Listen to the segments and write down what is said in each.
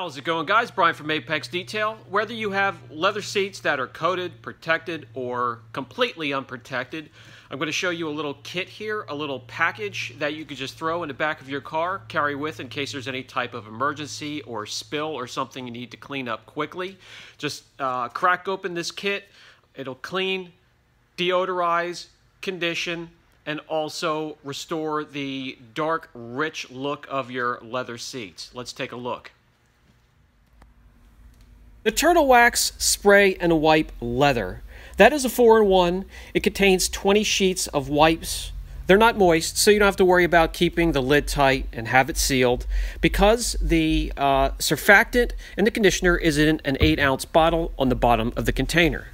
How's it going, guys? Brian from Apex Detail. Whether you have leather seats that are coated, protected, or completely unprotected, I'm going to show you a little kit here, a little package that you could just throw in the back of your car, carry with in case there's any type of emergency or spill or something you need to clean up quickly. Just crack open this kit. It'll clean, deodorize, condition, and also restore the dark, rich look of your leather seats. Let's take a look. The Turtle Wax Spray and Wipe Leather. That is a 4-in-1. It contains 20 sheets of wipes. They're not moist, so you don't have to worry about keeping the lid tight and have it sealed. Because the surfactant and the conditioner is in an 8-ounce bottle on the bottom of the container.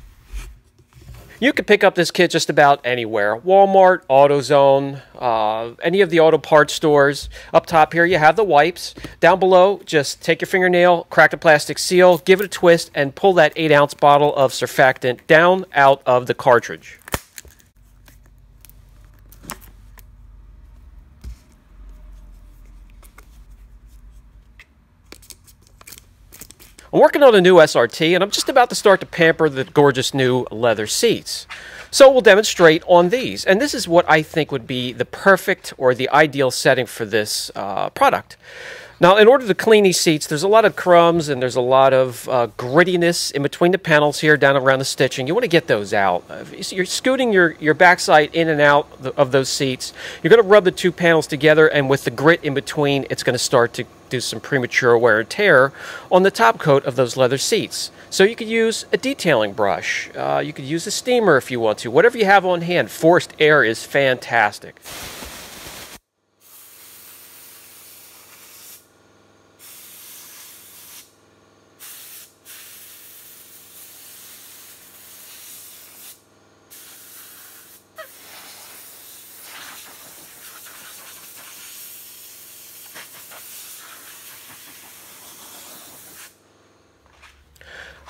You can pick up this kit just about anywhere. Walmart, AutoZone, any of the auto parts stores. Up top here you have the wipes. Down below, just take your fingernail, crack the plastic seal, give it a twist, and pull that 8-ounce bottle of surfactant down out of the cartridge. I'm working on a new SRT, and I'm just about to start to pamper the gorgeous new leather seats. So we'll demonstrate on these. And this is what I think would be the perfect or the ideal setting for this product. Now, in order to clean these seats, there's a lot of crumbs and there's a lot of grittiness in between the panels here down around the stitching. You want to get those out. You're scooting your backside in and out of those seats. You're going to rub the two panels together, and with the grit in between, it's going to start to do some premature wear and tear on the top coat of those leather seats. So you could use a detailing brush. You could use a steamer if you want to. Whatever you have on hand. Forced air is fantastic.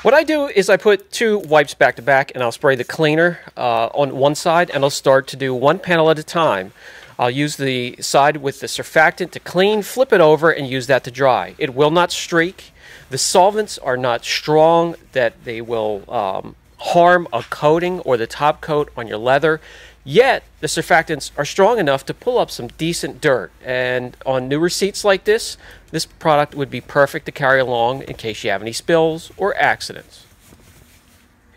What I do is I put two wipes back to back, and I'll spray the cleaner on one side, and I'll start to do one panel at a time. I'll use the side with the surfactant to clean, flip it over, and use that to dry. It will not streak. The solvents are not strong that they will harm a coating or the top coat on your leather. Yet, the surfactants are strong enough to pull up some decent dirt. And on newer seats like this product would be perfect to carry along in case you have any spills or accidents.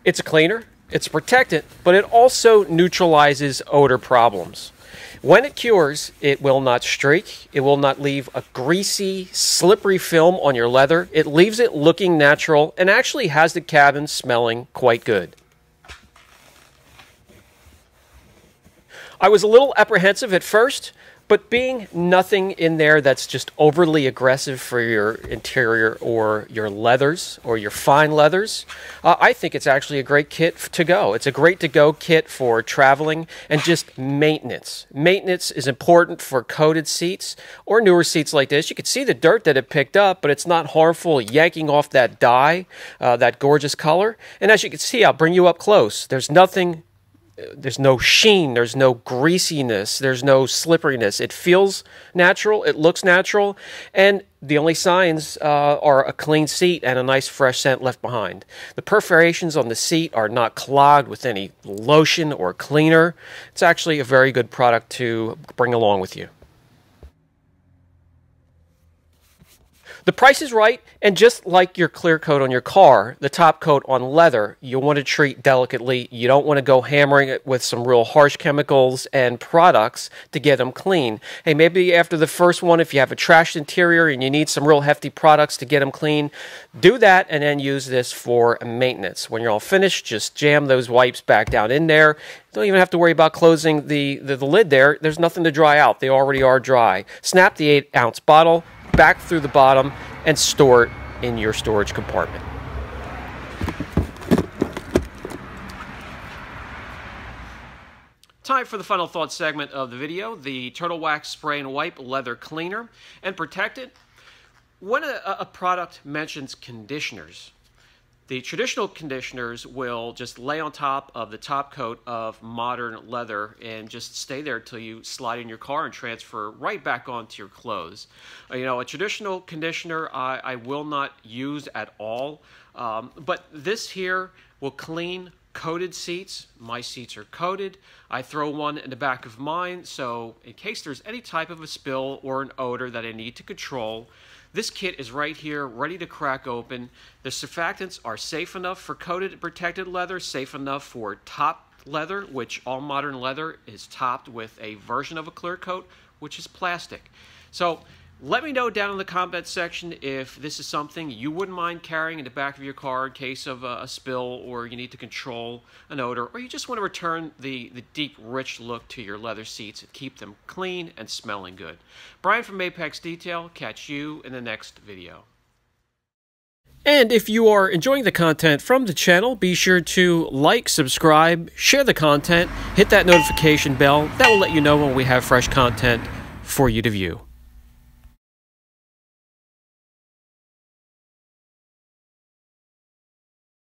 It's a cleaner, it's a protectant, but it also neutralizes odor problems. When it cures, it will not streak. It will not leave a greasy, slippery film on your leather. It leaves it looking natural and actually has the cabin smelling quite good. I was a little apprehensive at first, but being nothing in there that's just overly aggressive for your interior or your leathers or your fine leathers, I think it's actually a great kit to go. It's a great to-go kit for traveling and just maintenance. Maintenance is important for coated seats or newer seats like this. You can see the dirt that it picked up, but it's not harmful yanking off that dye, that gorgeous color. And as you can see, I'll bring you up close. There's no sheen, there's no greasiness, there's no slipperiness. It feels natural, it looks natural, and the only signs are a clean seat and a nice fresh scent left behind. The perforations on the seat are not clogged with any lotion or cleaner. It's actually a very good product to bring along with you. The price is right, and just like your clear coat on your car, the top coat on leather, you want to treat delicately. You don't want to go hammering it with some real harsh chemicals and products to get them clean. Hey, maybe after the first one, if you have a trashed interior and you need some real hefty products to get them clean, do that and then use this for maintenance. When you're all finished, just jam those wipes back down in there. Don't even have to worry about closing the lid there. There's nothing to dry out. They already are dry. Snap the 8-ounce bottle back through the bottom and store it in your storage compartment. Time for the final thought segment of the video, the Turtle Wax Spray and Wipe Leather Cleaner and Protectant. When a product mentions conditioners, The traditional conditioners will just lay on top of the top coat of modern leather and just stay there until you slide in your car and transfer right back onto your clothes. You know, a traditional conditioner I will not use at all, but this here will clean coated seats. My seats are coated. I throw one in the back of mine, so in case there's any type of a spill or an odor that I need to control, this kit is right here, ready to crack open. The surfactants are safe enough for coated and protected leather, safe enough for topped leather, which all modern leather is topped with a version of a clear coat, which is plastic. So let me know down in the comment section if this is something you wouldn't mind carrying in the back of your car in case of a spill, or you need to control an odor, or you just want to return the deep, rich look to your leather seats and keep them clean and smelling good. Brian from Apex Detail. Catch you in the next video. And if you are enjoying the content from the channel, be sure to like, subscribe, share the content, hit that notification bell. That will let you know when we have fresh content for you to view.